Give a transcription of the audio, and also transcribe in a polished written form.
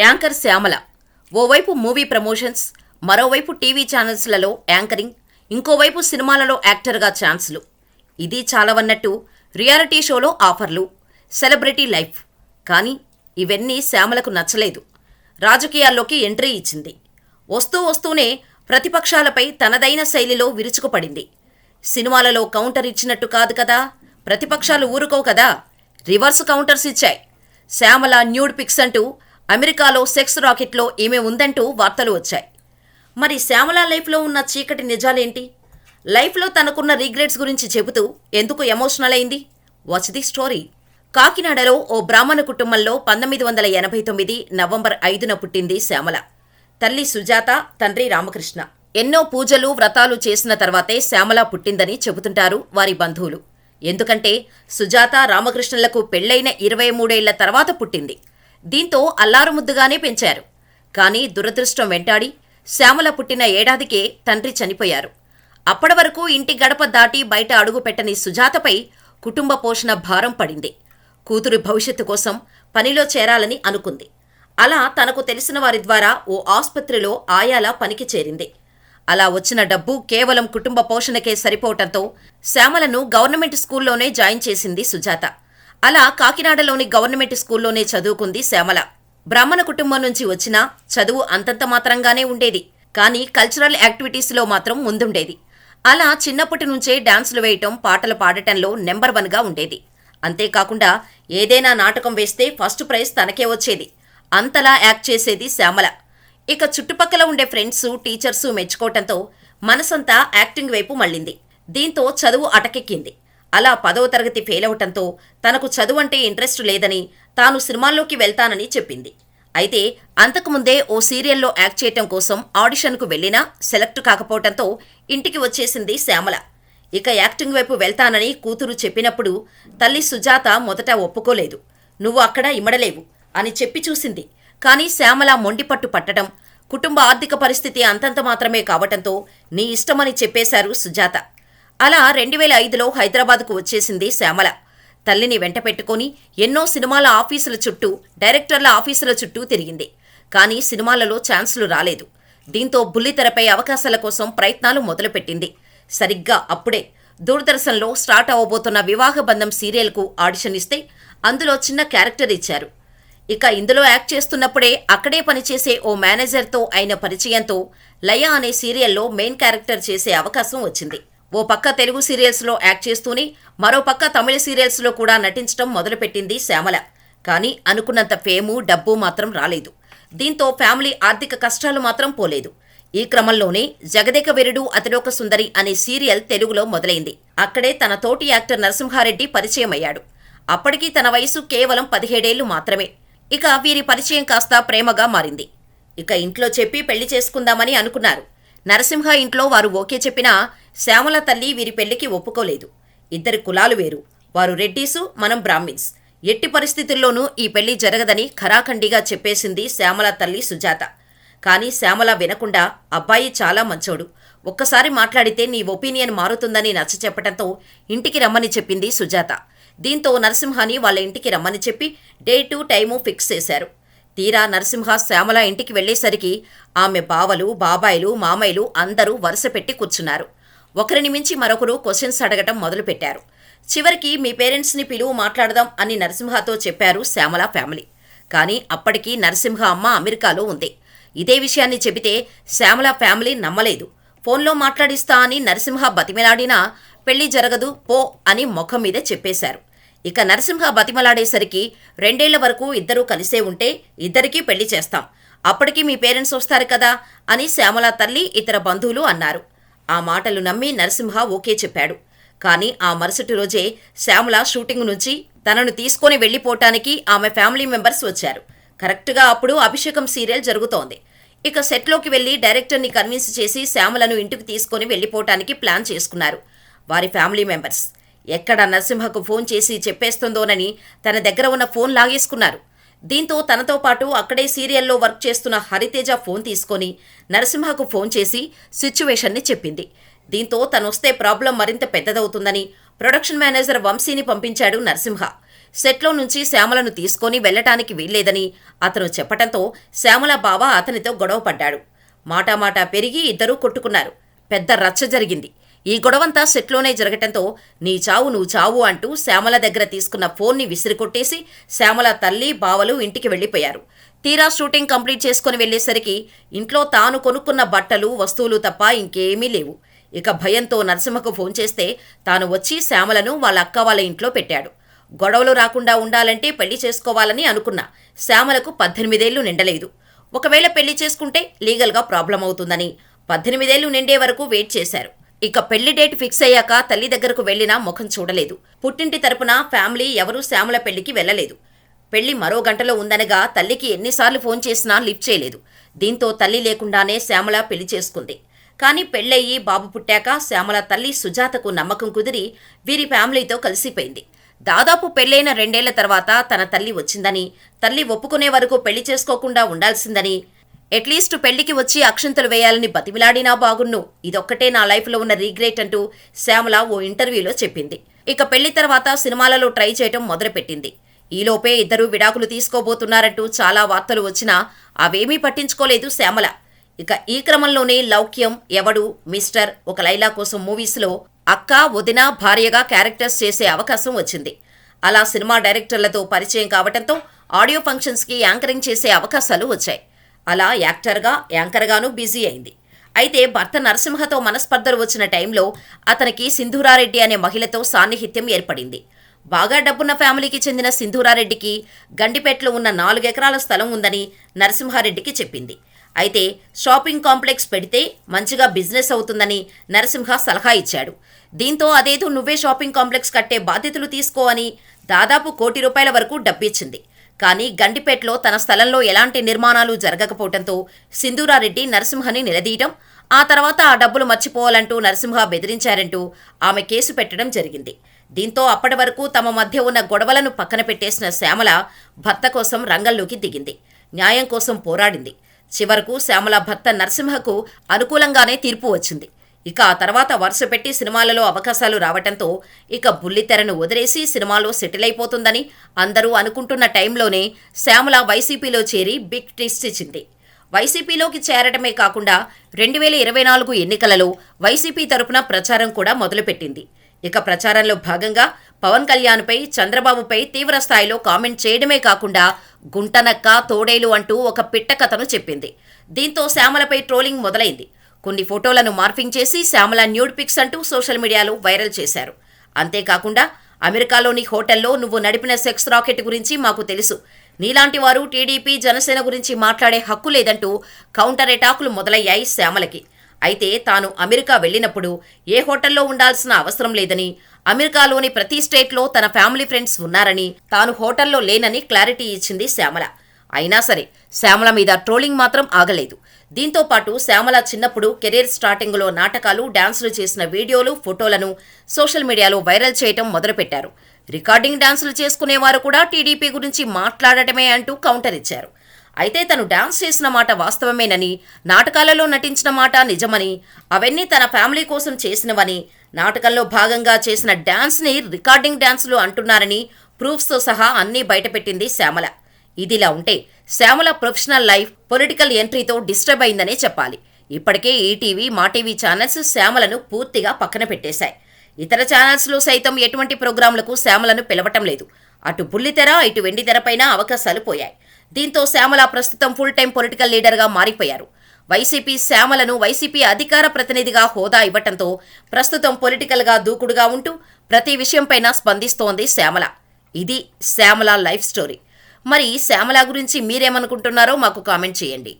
Anchor Shyamala ఓవైపు movie promotions, మరోవైపు TV ఛానల్స్లలో anchoring, ఇంకోవైపు సినిమాలలో యాక్టర్గా ఛాన్స్లు. ఇది చాలవన్నట్టు రియాలిటీ షోలో ఆఫర్లు, సెలబ్రిటీ లైఫ్. కానీ ఇవన్నీ శ్యామలకు నచ్చలేదు. రాజకీయాల్లోకి ఎంట్రీ ఇచ్చింది. వస్తూనే ప్రతిపక్షాలపై తనదైన శైలిలో విరుచుకుపడింది. సినిమాలలో కౌంటర్ ఇచ్చినట్టు కాదు కదా, ప్రతిపక్షాలు ఊరుకో కదా, రివర్స్ కౌంటర్స్ ఇచ్చాయి. శ్యామల న్యూడ్ పిక్స్ అంటూ అమెరికాలో సెక్స్ రాకెట్లో ఈమె ఉందంటూ వార్తలు వచ్చాయి. మరి శ్యామల లైఫ్లో ఉన్న చీకటి నిజాలేంటి? లైఫ్లో తనకున్న రిగ్రెట్స్ గురించి చెబుతూ ఎందుకు ఎమోషనల్ అయింది? Watch the story. కాకినాడలో ఓ బ్రాహ్మణ కుటుంబంలో 1989 నవంబర్ 5న పుట్టింది శ్యామల. తల్లి సుజాత, తండ్రి రామకృష్ణ. ఎన్నో పూజలు, వ్రతాలు చేసిన తర్వాతే శ్యామల పుట్టిందని చెబుతుంటారు వారి బంధువులు. ఎందుకంటే సుజాత, రామకృష్ణలకు పెళ్లైన 23 ఏళ్ల తర్వాత పుట్టింది. దీంతో అల్లారుముద్దుగానే పెంచారు. కానీ దురదృష్టం వెంటాడి శ్యామల పుట్టిన ఏడాదికే తండ్రి చనిపోయారు. అప్పటి వరకు ఇంటి గడప దాటి బయట అడుగు పెట్టని సుజాతపై కుటుంబ పోషణ భారం పడింది. కూతురు భవిష్యత్తు కోసం పనిలో చేరాలని అనుకుంది. అలా తనకు తెలిసిన వారి ద్వారా ఓ ఆసుపత్రిలో ఆయాల పనికి చేరింది. అలా వచ్చిన డబ్బు కేవలం కుటుంబ పోషణకే సరిపోవటంతో శ్యామలను గవర్నమెంట్ స్కూల్లోనే జాయిన్ చేసింది సుజాత. అలా కాకినాడలోని గవర్నమెంట్ స్కూల్లోనే చదువుకుంది శ్యామల. బ్రాహ్మణ కుటుంబం నుంచి వచ్చినా చదువు అంతంత మాత్రంగానే ఉండేది. కానీ కల్చరల్ యాక్టివిటీస్లో మాత్రం ముందుండేది. అలా చిన్నప్పటి నుంచే డాన్సులు వేయటం, పాటలు పాడటంలో నెంబర్ 1గా ఉండేది. అంతేకాకుండా ఏదైనా నాటకం వేస్తే ఫస్ట్ ప్రైజ్ తనకే వచ్చేది. అంతలా యాక్ట్ చేసేది శ్యామల. ఇక చుట్టుపక్కల ఉండే ఫ్రెండ్స్, టీచర్సు మెచ్చుకోవటంతో మనసంతా యాక్టింగ్ వైపు మళ్ళింది. దీంతో చదువు అటకెక్కింది. అలా 10వ తరగతి ఫెయిల్ అవటంతో తనకు చదువు అంటే ఇంట్రెస్ట్ లేదని, తాను సినిమాల్లోకి వెళ్తానని చెప్పింది. అయితే అంతకుముందే ఓ సీరియల్లో యాక్ట్ చేయటం కోసం ఆడిషన్కు వెళ్లినా సెలెక్ట్ కాకపోవటంతో ఇంటికి వచ్చేసింది శ్యామల. ఇక యాక్టింగ్ వైపు వెళ్తానని కూతురు చెప్పినప్పుడు తల్లి సుజాత మొదట ఒప్పుకోలేదు. నువ్వు అక్కడ ఇమడలేవు అని చెప్పి చూసింది. కానీ శ్యామల మొండిపట్టు పట్టడం, కుటుంబ ఆర్థిక పరిస్థితి అంతంత మాత్రమే కావటంతో నీ ఇష్టమని చెప్పేశారు సుజాత. అలా 2005లో హైదరాబాద్కు వచ్చేసింది శ్యామల. తల్లిని వెంట పెట్టుకుని ఎన్నో సినిమాల ఆఫీసుల చుట్టూ, డైరెక్టర్ల ఆఫీసుల చుట్టూ తిరిగింది. కానీ సినిమాలలో ఛాన్సులు రాలేదు. దీంతో బుల్లితెరపై అవకాశాల కోసం ప్రయత్నాలు మొదలుపెట్టింది. సరిగ్గా అప్పుడే దూరదర్శన్లో స్టార్ట్ అవ్వబోతున్న వివాహ బంధం సీరియల్కు ఆడిషన్ ఇస్తే అందులో చిన్న క్యారెక్టర్ ఇచ్చారు. ఇక ఇందులో యాక్ట్ చేస్తున్నప్పుడే అక్కడే పనిచేసే ఓ మేనేజర్తో అయిన పరిచయంతో లయ అనే సీరియల్లో మెయిన్ క్యారెక్టర్ చేసే అవకాశం వచ్చింది. ఓ పక్క తెలుగు సీరియల్స్లో యాక్ట్ చేస్తూనే మరో పక్క తమిళ సీరియల్స్లో కూడా నటించడం మొదలుపెట్టింది శ్యామల. కానీ అనుకున్నంత ఫేము, డబ్బు మాత్రం రాలేదు. దీంతో ఫ్యామిలీ ఆర్థిక కష్టాలు మాత్రం పోలేదు. ఈ క్రమంలోనే జగదేక వీరుడు అతిలోక సుందరి అనే సీరియల్ తెలుగులో మొదలైంది. అక్కడే తన తోటి యాక్టర్ నరసింహారెడ్డి పరిచయం అయ్యాడు. అప్పటికి తన వయసు కేవలం 17 ఏళ్లు మాత్రమే. ఇక వీరి పరిచయం కాస్త ప్రేమగా మారింది. ఇక ఇంట్లో చెప్పి పెళ్లి చేసుకుందామని అనుకున్నారు. నరసింహ ఇంట్లో వారు ఓకే చెప్పినా శ్యామల తల్లి వీరి పెళ్లికి ఒప్పుకోలేదు. ఇద్దరి కులాలు వేరు. వారు రెడ్డీసు, మనం బ్రాహ్మిన్స్. ఎట్టి పరిస్థితుల్లోనూ ఈ పెళ్లి జరగదని ఖరాఖండిగా చెప్పేసింది శ్యామల తల్లి సుజాత. కానీ శ్యామల వినకుండా అబ్బాయి చాలా మంచోడు, ఒక్కసారి మాట్లాడితే నీ ఒపీనియన్ మారుతుందని నచ్చచెప్పటంతో ఇంటికి రమ్మని చెప్పింది సుజాత. దీంతో నరసింహాని వాళ్ళ ఇంటికి రమ్మని చెప్పి డేటు, టైము ఫిక్స్ చేశారు. తీరా నరసింహ శ్యామల ఇంటికి వెళ్లేసరికి ఆమె బావలు, బాబాయిలు, మామయ్యలు అందరూ వరుస పెట్టి కూర్చున్నారు. ఒకరిని మించి మరొకరు క్వశ్చన్స్ అడగటం మొదలుపెట్టారు. చివరికి మీ పేరెంట్స్ని పిలువు, మాట్లాడదాం అని నరసింహతో చెప్పారు శ్యామల ఫ్యామిలీ. కానీ అప్పటికి నరసింహ అమ్మ అమెరికాలో ఉంది. ఇదే విషయాన్ని చెబితే శ్యామల ఫ్యామిలీ నమ్మలేదు. ఫోన్లో మాట్లాడిస్తా అని నరసింహ బతిమలాడినా పెళ్లి జరగదు పో అని ముఖం మీద చెప్పేశారు. ఇక నరసింహ బతిమలాడేసరికి 2 ఏళ్ల వరకు ఇద్దరూ కలిసే ఉంటే ఇద్దరికీ పెళ్లి చేస్తాం, అప్పటికి మీ పేరెంట్స్ వస్తారు కదా అని శ్యామల తల్లి, ఇతర బంధువులు అన్నారు. ఆ మాటలు నమ్మి నరసింహ ఓకే చెప్పాడు. కానీ ఆ మరుసటి రోజే శ్యామల షూటింగ్ నుంచి తనను తీసుకొని వెళ్లిపోవటానికి ఆమె ఫ్యామిలీ మెంబర్స్ వచ్చారు. కరెక్ట్గా అప్పుడు అభిషేకం సీరియల్ జరుగుతోంది. ఇక సెట్లోకి వెళ్లి డైరెక్టర్ని కన్విన్స్ చేసి శ్యామలను ఇంటికి తీసుకొని వెళ్లిపోవటానికి ప్లాన్ చేసుకున్నారు వారి ఫ్యామిలీ మెంబర్స్. ఎక్కడ నరసింహకు ఫోన్ చేసి చెప్పేస్తుందోనని తన దగ్గర ఉన్న ఫోన్ లాగేసుకున్నారు. దీంతో తనతో పాటు అక్కడే సీరియల్లో వర్క్ చేస్తున్న హరితేజ ఫోన్ తీసుకొని నరసింహకు ఫోన్ చేసి సిచ్యువేషన్ని చెప్పింది. దీంతో తనొస్తే ప్రాబ్లం మరింత పెద్దదవుతుందని ప్రొడక్షన్ మేనేజర్ వంశీని పంపించాడు నరసింహ. సెట్లో నుంచి శ్యామలను తీసుకొని వెళ్లటానికి వీల్లేదని అతను చెప్పటంతో శ్యామల బావ అతనితో గొడవ పడ్డాడు. మాటామాటా పెరిగి ఇద్దరూ కొట్టుకున్నారు. పెద్ద రచ్చ జరిగింది. ఈ గొడవంతా సెట్లోనే జరగటంతో నీ చావు నువ్వు చావు అంటూ శ్యామల దగ్గర తీసుకున్న ఫోన్ని విసిరికొట్టేసి శ్యామల తల్లి బావలు ఇంటికి వెళ్లిపోయారు. తీరా షూటింగ్ కంప్లీట్ చేసుకుని వెళ్లేసరికి ఇంట్లో తాను కొనుక్కున్న బట్టలు వస్తువులు తప్ప ఇంకేమీ లేవు. ఇక భయంతో నరసింహకు ఫోన్ చేస్తే తాను వచ్చి శ్యామలను వాళ్ళ అక్క వాళ్ళ ఇంట్లో పెట్టాడు. గొడవలు రాకుండా ఉండాలంటే పెళ్లి చేసుకోవాలని అనుకున్నా శ్యామలకు 18 ఏళ్లు నిండలేదు. ఒకవేళ పెళ్లి చేసుకుంటే లీగల్గా ప్రాబ్లం అవుతుందని 18 ఏళ్లు నిండే వరకు వెయిట్ చేశారు. ఇక పెళ్లి డేట్ ఫిక్స్ అయ్యాక తల్లి దగ్గరకు వెళ్లినా ముఖం చూడలేదు. పుట్టింటి తరపున ఫ్యామిలీ ఎవరూ శ్యామల పెళ్లికి వెళ్లలేదు. పెళ్లి మరో గంటలో ఉందనగా తల్లికి ఎన్నిసార్లు ఫోన్ చేసినా లిఫ్ట్ చేయలేదు. దీంతో తల్లి లేకుండానే శ్యామల పెళ్లి చేసుకుంది. కానీ పెళ్లయ్యి బాబు పుట్టాక శ్యామల తల్లి సుజాతకు నమ్మకం కుదిరి వీరి ఫ్యామిలీతో కలిసిపోయింది. దాదాపు పెళ్లైన 2 ఏళ్ల తర్వాత తన తల్లి వచ్చిందని, తల్లి ఒప్పుకునే వరకు పెళ్లి చేసుకోకుండా ఉండాల్సిందని, అట్లీస్ట్ పెళ్లికి వచ్చి అక్షంతలు వేయాలని బతిమిలాడినా బాగున్ను, ఇదొక్కటే నా లైఫ్లో ఉన్న రీగ్రెట్ అంటూ శ్యామల ఓ ఇంటర్వ్యూలో చెప్పింది. ఇక పెళ్లి తర్వాత సినిమాలలో ట్రై చేయటం మొదలుపెట్టింది. ఈలోపే ఇద్దరూ విడాకులు తీసుకోబోతున్నారంటూ చాలా వార్తలు వచ్చినా అవేమీ పట్టించుకోలేదు శ్యామల. ఇక ఈ క్రమంలోనే లౌక్యం, ఎవడు, మిస్టర్, ఒక లైలా కోసం మూవీస్లో అక్క, వదిన, భార్యగా క్యారెక్టర్స్ చేసే అవకాశం వచ్చింది. అలా సినిమా డైరెక్టర్లతో పరిచయం కావటంతో ఆడియో ఫంక్షన్స్కి యాంకరింగ్ చేసే అవకాశాలు వచ్చాయి. అలా యాక్టర్గా, యాంకర్గానూ బిజీ అయింది. అయితే భర్త నరసింహతో మనస్పర్ధలు వచ్చిన టైంలో అతనికి సింధూరారెడ్డి అనే మహిళతో సాన్నిహిత్యం ఏర్పడింది. బాగా డబ్బున్న ఫ్యామిలీకి చెందిన సింధూరారెడ్డికి గండిపేటలో ఉన్న 4 ఎకరాల స్థలం ఉందని నరసింహారెడ్డికి చెప్పింది. అయితే షాపింగ్ కాంప్లెక్స్ పెడితే మంచిగా బిజినెస్ అవుతుందని నరసింహ సలహా ఇచ్చాడు. దీంతో అదేదో నువ్వే షాపింగ్ కాంప్లెక్స్ కట్టే బాధ్యతలు తీసుకో అని దాదాపు ₹1,00,00,000 వరకు డబ్బిచ్చింది. కానీ గండిపేటలో తన స్థలంలో ఎలాంటి నిర్మాణాలు జరగకపోవడంతో సింధూరారెడ్డి నరసింహని నిలదీయటం, ఆ తర్వాత ఆ డబ్బులు మర్చిపోవాలంటూ నరసింహ బెదిరించారంటూ ఆమె కేసు పెట్టడం జరిగింది. దీంతో అప్పటి వరకు తమ మధ్య ఉన్న గొడవలను పక్కన పెట్టేసిన శ్యామల భర్త కోసం రంగంలోకి దిగింది. న్యాయం కోసం పోరాడింది. చివరకు శ్యామల భర్త నరసింహకు అనుకూలంగానే తీర్పు వచ్చింది. ఇక ఆ తర్వాత వరుస పెట్టి సినిమాలలో అవకాశాలు రావటంతో ఇక బుల్లితెరను వదిలేసి సినిమాలో సెటిల్ అయిపోతుందని అందరూ అనుకుంటున్న టైంలోనే శ్యామల వైసీపీలో చేరి బిగ్ ట్విస్ట్ ఇచ్చింది. వైసీపీలోకి చేరడమే కాకుండా 2024 ఎన్నికలలో వైసీపీ తరపున ప్రచారం కూడా మొదలుపెట్టింది. ఇక ప్రచారంలో భాగంగా పవన్ కళ్యాణ్పై, చంద్రబాబుపై తీవ్ర స్థాయిలో కామెంట్ చేయడమే కాకుండా గుంటనక్క, తోడేలు అంటూ ఒక పిట్ట కథను చెప్పింది. దీంతో శ్యామలపై ట్రోలింగ్ మొదలైంది. కొన్ని ఫోటోలను మార్ఫింగ్ చేసి శ్యామల న్యూడ్ పిక్స్ అంటూ సోషల్ మీడియాలో వైరల్ చేశారు. అంతేకాకుండా అమెరికాలోని హోటల్లో నువ్వు నడిపిన సెక్స్ రాకెట్ గురించి మాకు తెలుసు, నీలాంటి వారు టీడీపీ, జనసేన గురించి మాట్లాడే హక్కు లేదంటూ కౌంటర్ అటాకులు మొదలయ్యాయి శ్యామలకి. అయితే తాను అమెరికా వెళ్లినప్పుడు ఏ హోటల్లో ఉండాల్సిన అవసరం లేదని, అమెరికాలోని ప్రతి స్టేట్లో తన ఫ్యామిలీ ఫ్రెండ్స్ ఉన్నారని, తాను హోటల్లో లేనని క్లారిటీ ఇచ్చింది శ్యామల. అయినా సరే శ్యామల మీద ట్రోలింగ్ మాత్రం ఆగలేదు. దీంతో పాటు శ్యామల చిన్నప్పుడు కెరీర్ స్టార్టింగ్లో నాటకాలు, డాన్సులు చేసిన వీడియోలు, ఫోటోలను సోషల్ మీడియాలో వైరల్ చేయటం మొదలుపెట్టారు. రికార్డింగ్ డాన్సులు చేసుకునేవారు కూడా టీడీపీ గురించి మాట్లాడటమే అంటూ కౌంటర్ ఇచ్చారు. అయితే తను డాన్స్ చేసిన మాట వాస్తవమేనని, నాటకాలలో నటించిన మాట నిజమని, అవన్నీ తన ఫ్యామిలీ కోసం చేసినవని, నాటకంలో భాగంగా చేసిన డాన్స్ని రికార్డింగ్ డాన్సులు అంటున్నారని ప్రూఫ్స్తో సహా అన్నీ బయటపెట్టింది శ్యామల. ఇదిలా ఉంటే శ్యామల ప్రొఫెషనల్ లైఫ్ పొలిటికల్ ఎంట్రీతో డిస్టర్బ్ అయిందనే చెప్పాలి. ఇప్పటికే ఈటీవీ, మా టీవీ ఛానల్స్ శ్యామలను పూర్తిగా పక్కన పెట్టేశాయి. ఇతర ఛానల్స్లో సైతం ఎటువంటి ప్రోగ్రాంలకు శ్యామలను పిలవటం లేదు. అటు బుల్లితెర, ఇటు వెండితెరపైన అవకాశాలు పోయాయి. దీంతో శ్యామల ప్రస్తుతం ఫుల్ టైం పొలిటికల్ లీడర్గా మారిపోయారు. వైసీపీ శ్యామలను వైసీపీ అధికార ప్రతినిధిగా హోదా ఇవ్వటంతో ప్రస్తుతం పొలిటికల్గా దూకుడుగా ఉంటూ ప్రతి విషయంపైన స్పందిస్తోంది శ్యామల. ఇది శ్యామల లైఫ్ స్టోరీ. మరి శ్యామల గురించి మీరేమనుకుంటున్నారో మాకు కామెంట్ చేయండి.